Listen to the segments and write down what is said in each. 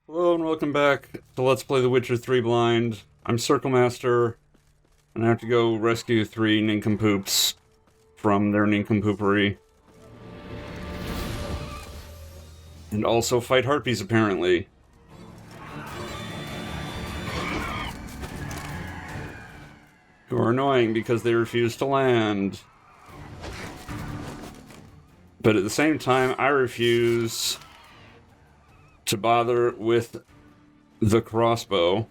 Hello and welcome back to Let's Play The Witcher 3 Blind. I'm Circle Master, and I have to go rescue 3 nincompoops from their nincompoopery. And also fight harpies, apparently. Who are annoying because they refuse to land. But at the same time, I refuse to bother with the crossbow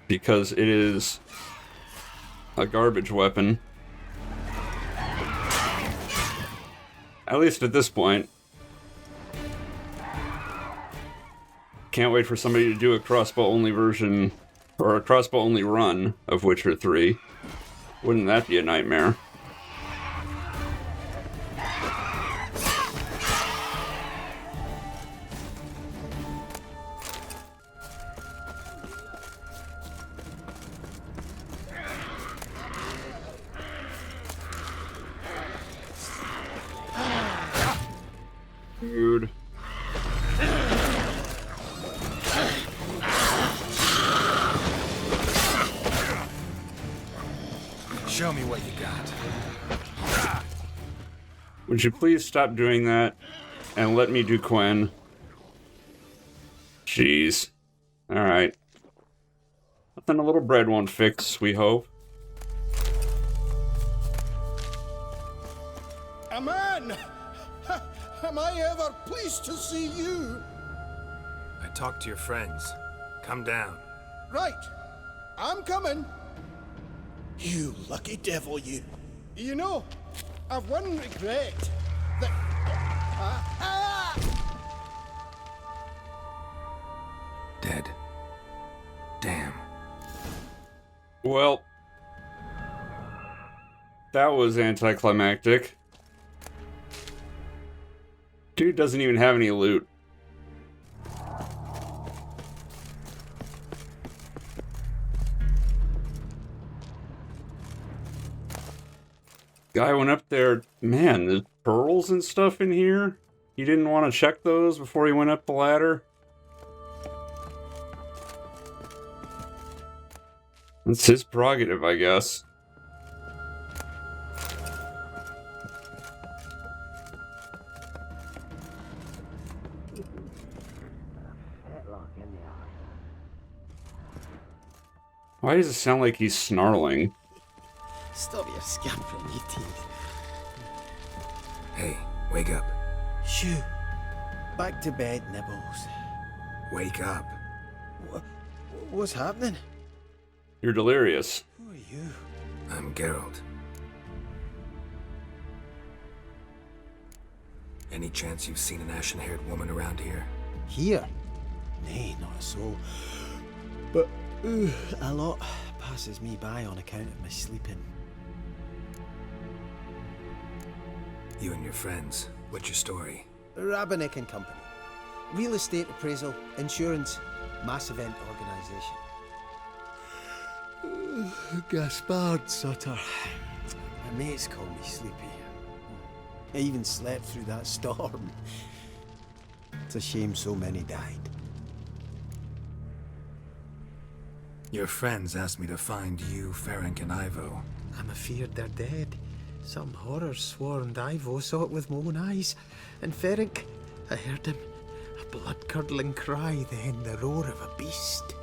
because it is a garbage weapon. At least at this point. Can't wait for somebody to do a crossbow-only version, or a crossbow-only run of Witcher 3. Wouldn't that be a nightmare? Dude. Show me what you got. Would you please stop doing that and let me do Quen? Jeez. Alright. Nothing a little bread won't fix, we hope. A man! Am I ever pleased to see you? I talked to your friends. Come down. Right. I'm coming. You lucky devil, you. You know, I've one regret. That... Dead. Damn. Well, that was anticlimactic. Dude doesn't even have any loot. Guy went up there. Man, there's pearls and stuff in here. He didn't want to check those before he went up the ladder. That's his prerogative, I guess. Why does it sound like he's snarling? Stop your scampering, you teeth. Hey, wake up. Shoo. Back to bed, Nibbles. Wake up. What's happening? You're delirious. Who are you? I'm Geralt. Any chance you've seen an ashen-haired woman around here? Here? Nay, not a soul. But a lot passes me by on account of my sleeping. You and your friends, what's your story? Rabbinick and Company. Real estate appraisal, insurance, mass event organisation. Gaspard Sutter. My mates call me Sleepy. I even slept through that storm. It's a shame so many died. Your friends asked me to find you, Ferenc, and Ivo. I'm afeard they're dead. Some horrors swarmed Ivo, saw it with my own eyes. And Ferenc, I heard him. A blood-curdling cry, then the roar of a beast.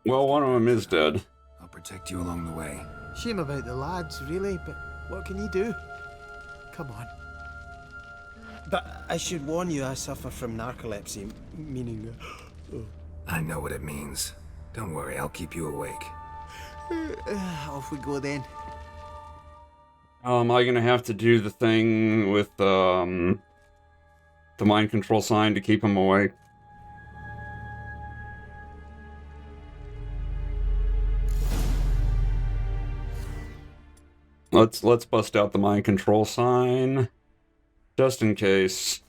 Well, one of them is dead. I'll protect you along the way. Shame about the lads, really, but what can you do? Come on. But I should warn you, I suffer from narcolepsy, meaning... I know what it means. Don't worry, I'll keep you awake. Off we go then. Am I gonna have to do the thing with the mind control sign to keep him awake? Let's bust out the mind control sign, just in case.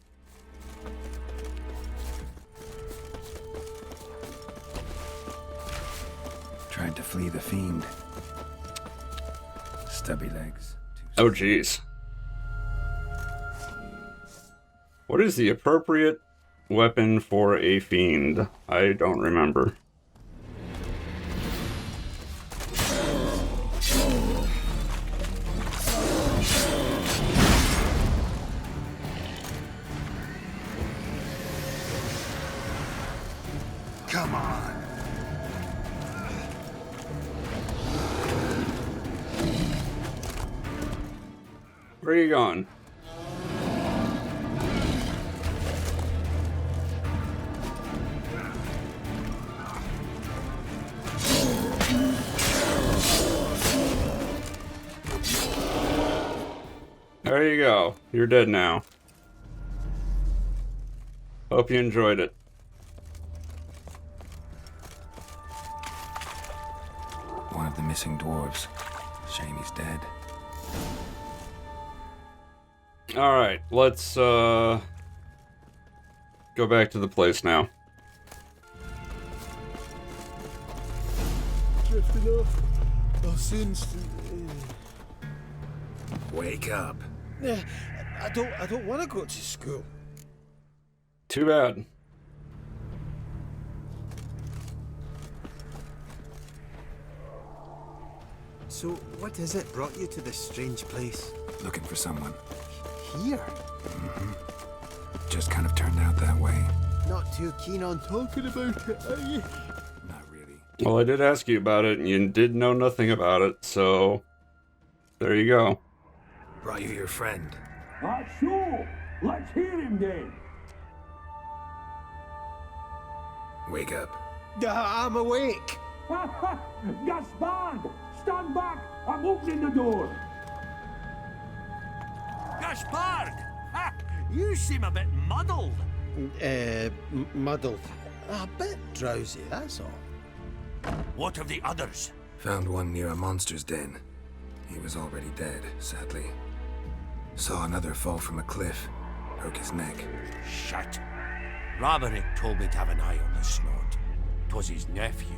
Tried to flee the fiend. Stubby legs. Oh, jeez. What is the appropriate weapon for a fiend? I don't remember. Come on. Where are you going? There you go. You're dead now. Hope you enjoyed it. One of the missing dwarves. Shame he's dead. Alright, let's go back to the place now. Drifting off. I'll soon. Wake up. I don't want to go to school. Too bad. So, what is it brought you to this strange place? Looking for someone. Here? Just kind of turned out that way. Not too keen on talking about it, are you? Not really. Well, I did ask you about it, and you did know nothing about it, so there you go. Brought you your friend. Sure. Let's hear him then. Wake up. I'm awake. Gaspard! Stand back! I'm opening the door. Gaspard! Ha! You seem a bit muddled. Muddled. A bit drowsy, that's all. What of the others? Found one near a monster's den. He was already dead, sadly. Saw another fall from a cliff. Broke his neck. Shit. Roderick told me to have an eye on the snot. 'Twas his nephew.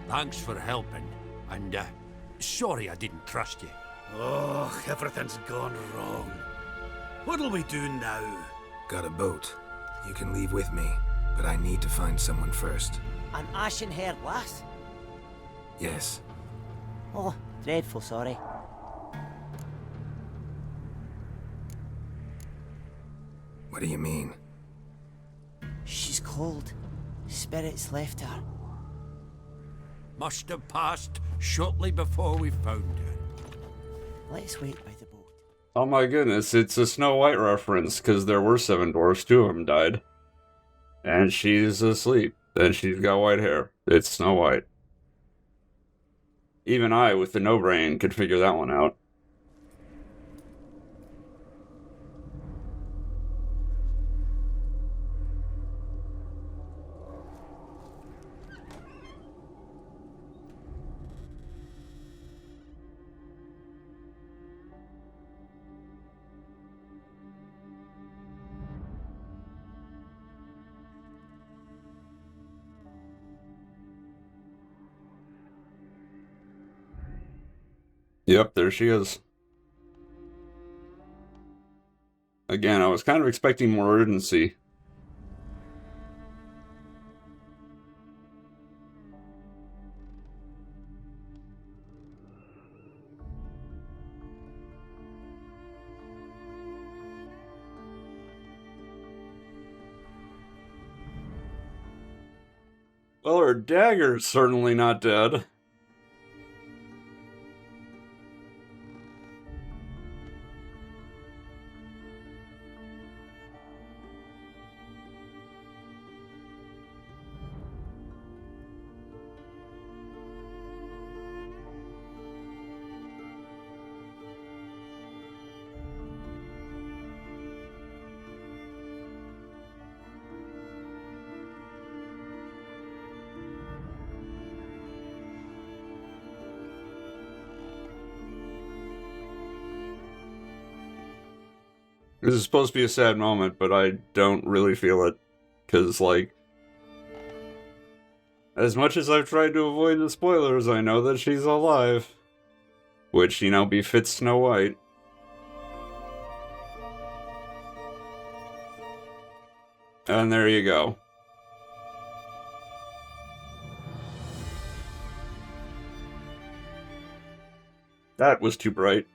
Thanks for helping, and sorry I didn't trust you. Oh, everything's gone wrong. What'll we do now? Got a boat. You can leave with me, but I need to find someone first. An ashen-haired lass? Yes. Oh, dreadful sorry. What do you mean? She's cold. Spirits left her. Must have passed shortly before we found her. Let's wait by the boat. Oh my goodness, it's a Snow White reference, because there were 7 dwarfs, 2 of them died. And she's asleep, and she's got white hair. It's Snow White. Even I, with the no brain, could figure that one out. Yep, there she is. Again, I was kind of expecting more urgency. Well, her dagger's certainly not dead. This is supposed to be a sad moment, but I don't really feel it. Because, like, as much as I've tried to avoid the spoilers, I know that she's alive. Which, you know, befits Snow White. And there you go. That was too bright.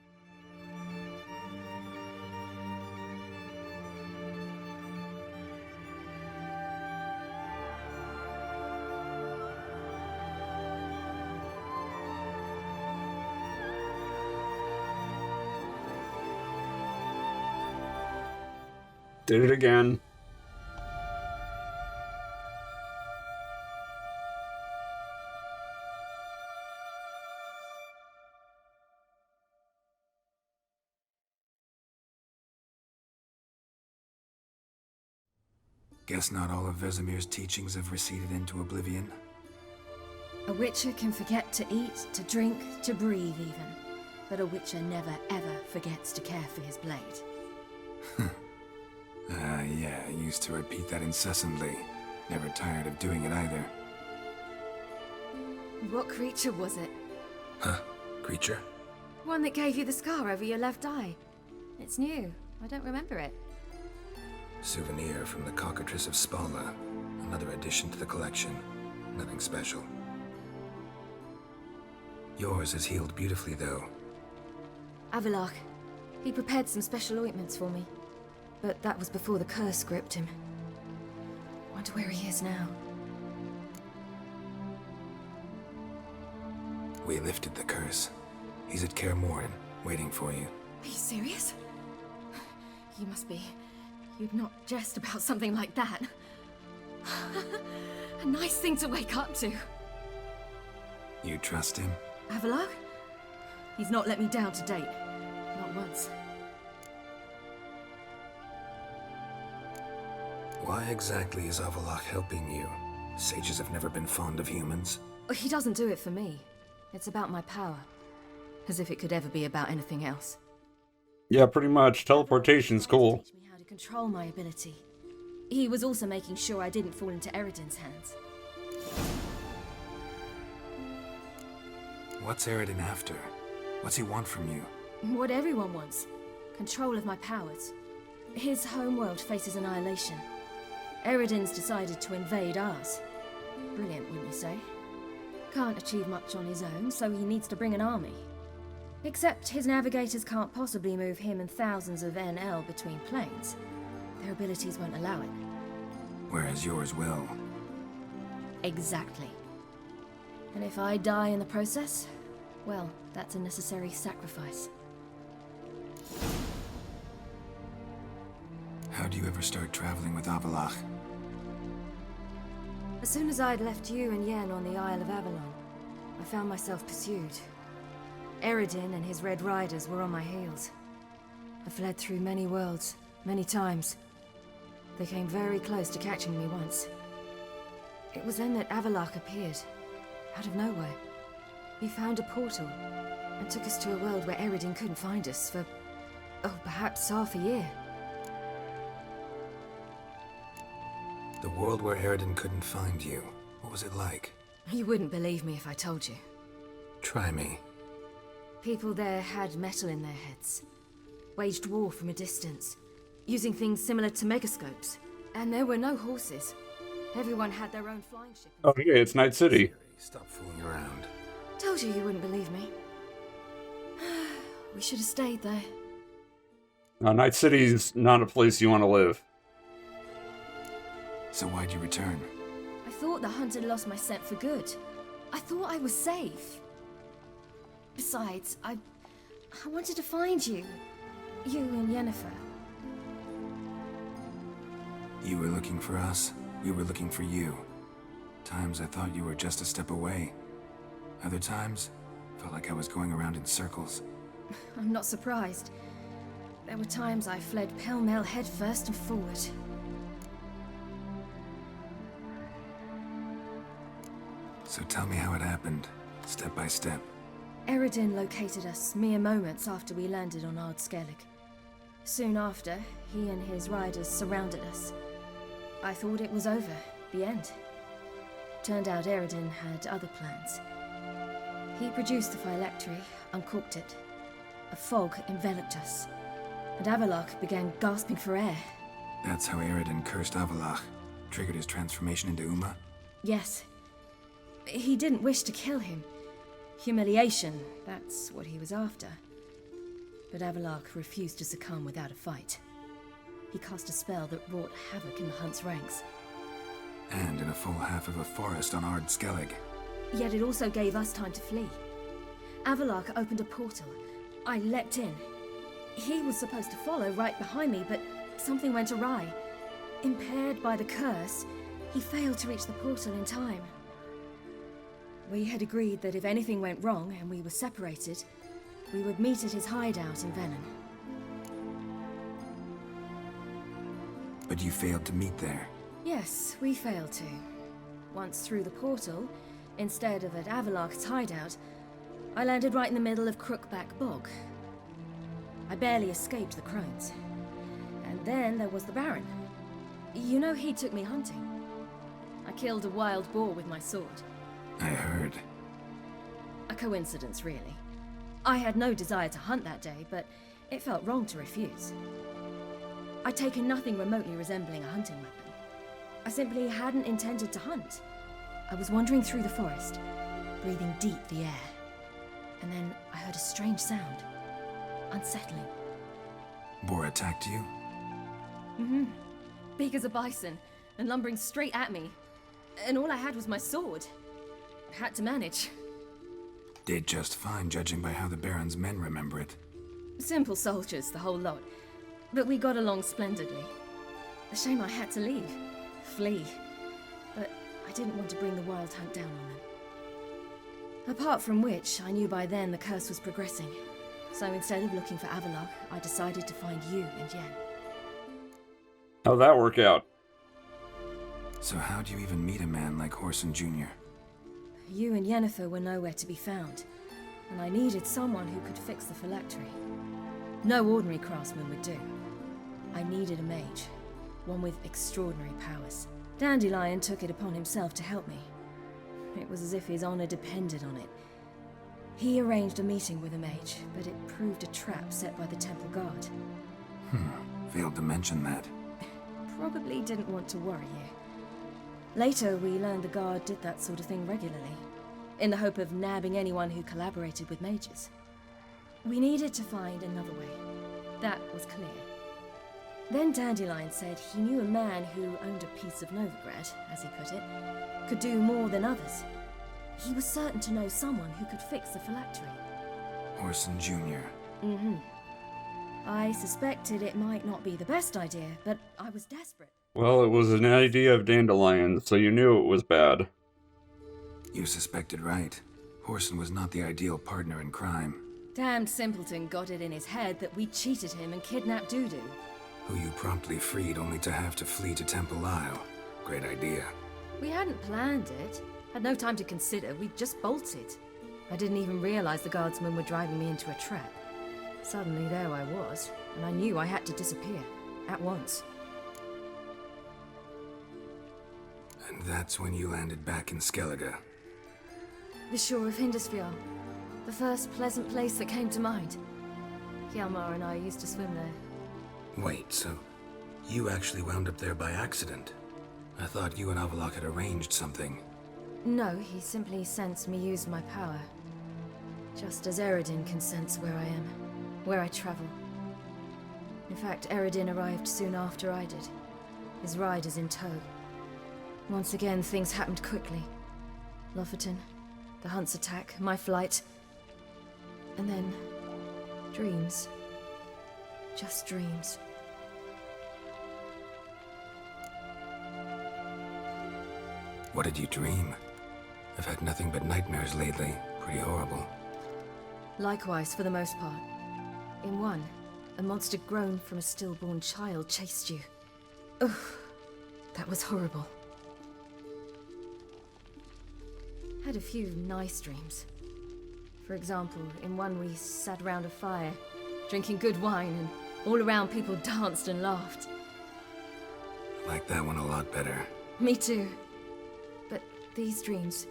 Did it again. Guess not all of Vesemir's teachings have receded into oblivion. A witcher can forget to eat, to drink, to breathe even. But a witcher never ever forgets to care for his blade. Yeah, I used to repeat that incessantly. Never tired of doing it either. What creature was it? Huh? Creature? One that gave you the scar over your left eye. It's new. I don't remember it. Souvenir from the cockatrice of Spalna. Another addition to the collection. Nothing special. Yours is healed beautifully, though. Avalok. He prepared some special ointments for me. But that was before the curse gripped him. Wonder where he is now. We lifted the curse. He's at Kaer Morhen, waiting for you. Are you serious? You must be. You'd not jest about something like that. A nice thing to wake up to. You trust him? Avalok? He's not let me down to date. Not once. Why exactly is Avalok helping you? Sages have never been fond of humans. He doesn't do it for me. It's about my power. As if it could ever be about anything else. Yeah, pretty much. Teleportation's cool. Teach me how to control my ability. He was also making sure I didn't fall into Eridan's hands. What's Eridan after? What's he want from you? What everyone wants. Control of my powers. His homeworld faces annihilation. Eridan's decided to invade ours. Brilliant, wouldn't you say? Can't achieve much on his own, so he needs to bring an army. Except his navigators can't possibly move him and thousands of NL between planes. Their abilities won't allow it. Whereas yours will. Exactly. And if I die in the process, well, that's a necessary sacrifice. How do you ever start traveling with Avalok? As soon as I'd left you and Yen on the Isle of Avalon, I found myself pursued. Eridan and his Red Riders were on my heels. I fled through many worlds, many times. They came very close to catching me once. It was then that Avalok appeared, out of nowhere. He found a portal, and took us to a world where Eridan couldn't find us for, perhaps half a year. The world where Eridan couldn't find you. What was it like? You wouldn't believe me if I told you. Try me. People there had metal in their heads. Waged war from a distance, using things similar to megascopes. And there were no horses. Everyone had their own flying ship. Oh yeah, it's Night City. Stop fooling around. Told you wouldn't believe me. We should have stayed there. Night City's not a place you want to live. So why'd you return? I thought the hunt had lost my scent for good. I thought I was safe. Besides, I wanted to find you. You and Yennefer. You were looking for us. We were looking for you. Times I thought you were just a step away. Other times, felt like I was going around in circles. I'm not surprised. There were times I fled pell-mell headfirst and forward. So tell me how it happened, step by step. Eridan located us mere moments after we landed on Ard Skellig. Soon after, he and his riders surrounded us. I thought it was over, the end. Turned out Eridan had other plans. He produced the phylactery, uncorked it. A fog enveloped us, and Avalok began gasping for air. That's how Eredin cursed Avalach, triggered his transformation into Uma? Yes. He didn't wish to kill him. Humiliation, that's what he was after. But Avalach refused to succumb without a fight. He cast a spell that wrought havoc in the Hunt's ranks. And in a full half of a forest on Ard Skellig. Yet it also gave us time to flee. Avalach opened a portal. I leapt in. He was supposed to follow right behind me, but something went awry. Impaired by the curse, he failed to reach the portal in time. We had agreed that if anything went wrong and we were separated, we would meet at his hideout in Venom. But you failed to meet there. Yes, we failed to. Once through the portal, instead of at Avalach's hideout, I landed right in the middle of Crookback Bog. I barely escaped the crones. And then there was the Baron. You know, he took me hunting. I killed a wild boar with my sword. I heard. A coincidence, really. I had no desire to hunt that day, but it felt wrong to refuse. I'd taken nothing remotely resembling a hunting weapon. I simply hadn't intended to hunt. I was wandering through the forest, breathing deep the air. And then I heard a strange sound. Unsettling. Boar attacked you? Mm-hmm. Big as a bison, and lumbering straight at me. And all I had was my sword. I had to manage. Did just fine, judging by how the Baron's men remember it. Simple soldiers, the whole lot. But we got along splendidly. A shame I had to leave. Flee. But I didn't want to bring the Wild Hunt down on them. Apart from which, I knew by then the curse was progressing. So instead of looking for Avalach, I decided to find you and Yen. How'd that work out? So how'd you even meet a man like Horson Jr.? You and Yennefer were nowhere to be found, and I needed someone who could fix the phylactery. No ordinary craftsman would do. I needed a mage, one with extraordinary powers. Dandelion took it upon himself to help me. It was as if his honor depended on it. He arranged a meeting with a mage, but it proved a trap set by the Temple Guard. Failed to mention that. Probably didn't want to worry you. Later, we learned the Guard did that sort of thing regularly, in the hope of nabbing anyone who collaborated with mages. We needed to find another way. That was clear. Then Dandelion said he knew a man who owned a piece of Novigrad, as he put it, could do more than others. He was certain to know someone who could fix the phylactery. Horson Jr. Mm-hmm. I suspected it might not be the best idea, but I was desperate. Well, it was an idea of Dandelion, so you knew it was bad. You suspected right. Horson was not the ideal partner in crime. Damned simpleton got it in his head that we cheated him and kidnapped Dudu. Who you promptly freed only to have to flee to Temple Isle. Great idea. We hadn't planned it. Had no time to consider. We just bolted. I didn't even realize the guardsmen were driving me into a trap. Suddenly there I was, and I knew I had to disappear. At once. And that's when you landed back in Skellige. The shore of Hindisfjord. The first pleasant place that came to mind. Hjalmar and I used to swim there. Wait, so you actually wound up there by accident? I thought you and Avalok had arranged something. No, he simply sensed me use my power. Just as Eredin can sense where I am, where I travel. In fact, Eredin arrived soon after I did. His riders in tow. Once again, things happened quickly. Lofoten, the Hunt's attack, my flight. And then, dreams. Just dreams. What did you dream? I've had nothing but nightmares lately. Pretty horrible. Likewise, for the most part. In one, a monster grown from a stillborn child chased you. Ugh, that was horrible. Had a few nice dreams. For example, in one we sat around a fire, drinking good wine, and all around people danced and laughed. Like that one a lot better. Me too. But these dreams,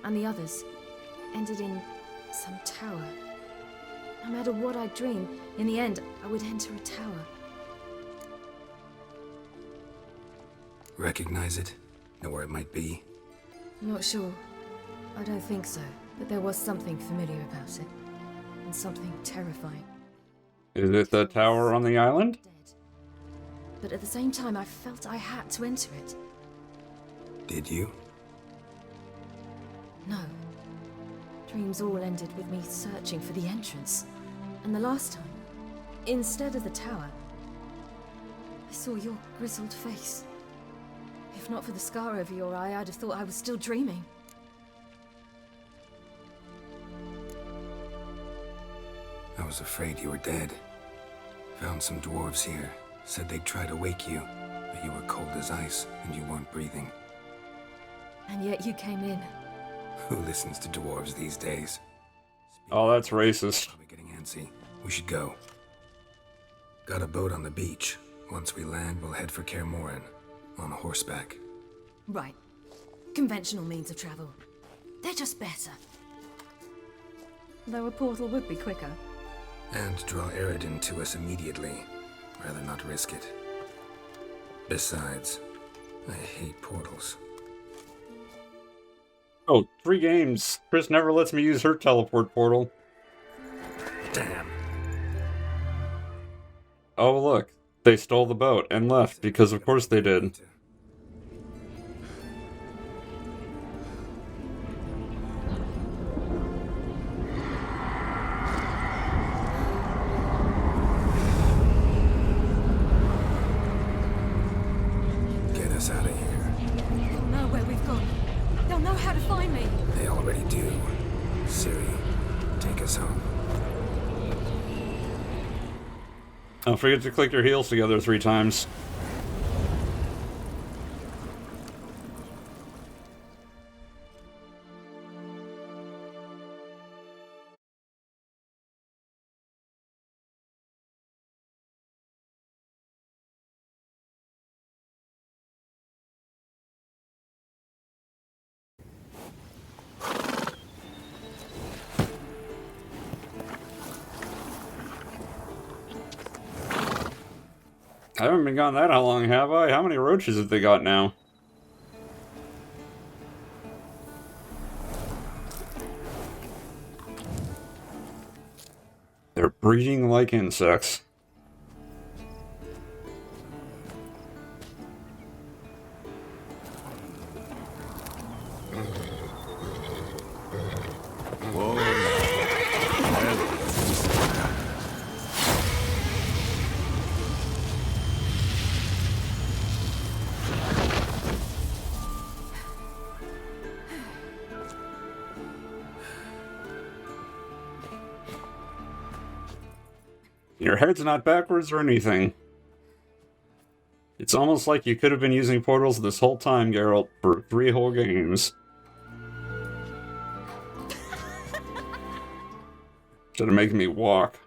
and the others, ended in some tower. No matter what I dreamed, in the end, I would enter a tower. Recognize it? Know where it might be? Not sure. I don't think so. But there was something familiar about it. And something terrifying. Is it the tower on the island? Dead. But at the same time, I felt I had to enter it. Did you? No. Dreams all ended with me searching for the entrance. And the last time, instead of the tower, I saw your grizzled face. If not for the scar over your eye, I'd have thought I was still dreaming. I was afraid you were dead. Found some dwarves here. Said they'd try to wake you, but you were cold as ice and you weren't breathing. And yet you came in. Who listens to dwarves these days? Oh, that's racist. Probably getting antsy. We should go. Got a boat on the beach. Once we land, we'll head for Kaer Morhen. On horseback. Right. Conventional means of travel. They're just better. Though a portal would be quicker. And draw Eredin to us immediately. Rather not risk it. Besides, I hate portals. Oh, 3 games. Chris never lets me use her teleport portal. Damn. Oh, look. They stole the boat and left, because of course they did. Get us out of here. They'll know where we've gone. They'll know how to find me. They already do. Ciri, take us home. Don't forget to click your heels together 3 times. I haven't been gone that long, have I? How many roaches have they got now? They're breeding like insects. Your head's not backwards or anything. It's almost like you could have been using portals this whole time, Geralt, for 3 whole games. Instead of making me walk.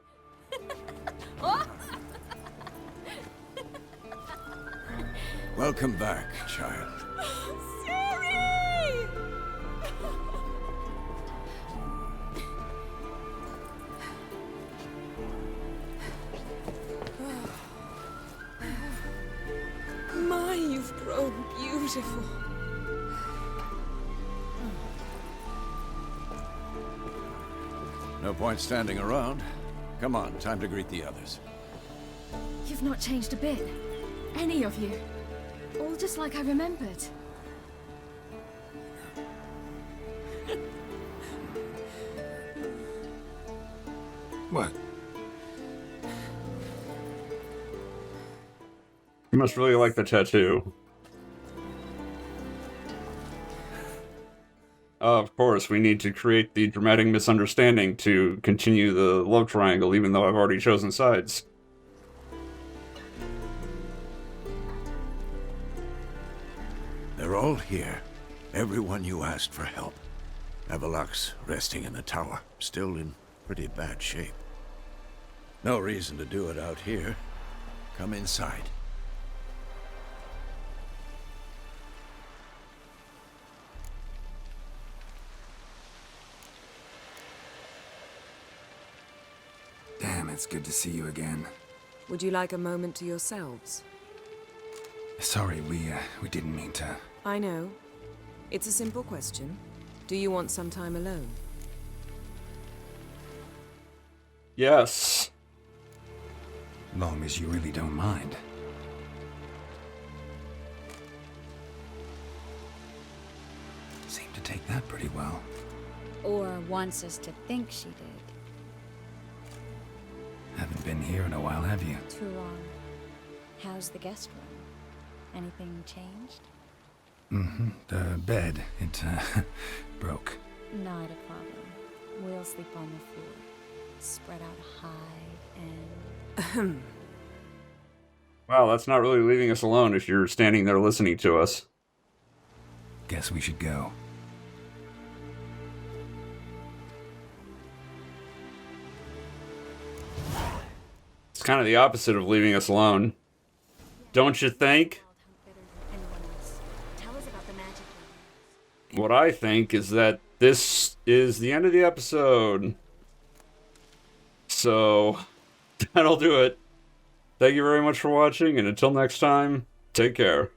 Welcome back, child. My, you've grown beautiful. No point standing around. Come on, time to greet the others. You've not changed a bit. Any of you. All just like I remembered. What? You must really like the tattoo. Of course, we need to create the dramatic misunderstanding to continue the love triangle, even though I've already chosen sides. They're all here. Everyone you asked for help. Avalok's resting in the tower, still in pretty bad shape. No reason to do it out here. Come inside. Damn, it's good to see you again. Would you like a moment to yourselves? Sorry, we didn't mean to. I know. It's a simple question. Do you want some time alone? Yes. Long as you really don't mind. Seemed to take that pretty well. Or wants us to think she did. Haven't been here in a while, have you? Too long. How's the guest room? Anything changed? Mm-hmm. The bed, it, broke. Not a problem. We'll sleep on the floor. Spread out high and... Wow, that's not really leaving us alone if you're standing there listening to us. Guess we should go. It's kind of the opposite of leaving us alone. Don't you think? Tell us about the magic. What I think is that this is the end of the episode. So, that'll do it. Thank you very much for watching, and until next time, take care.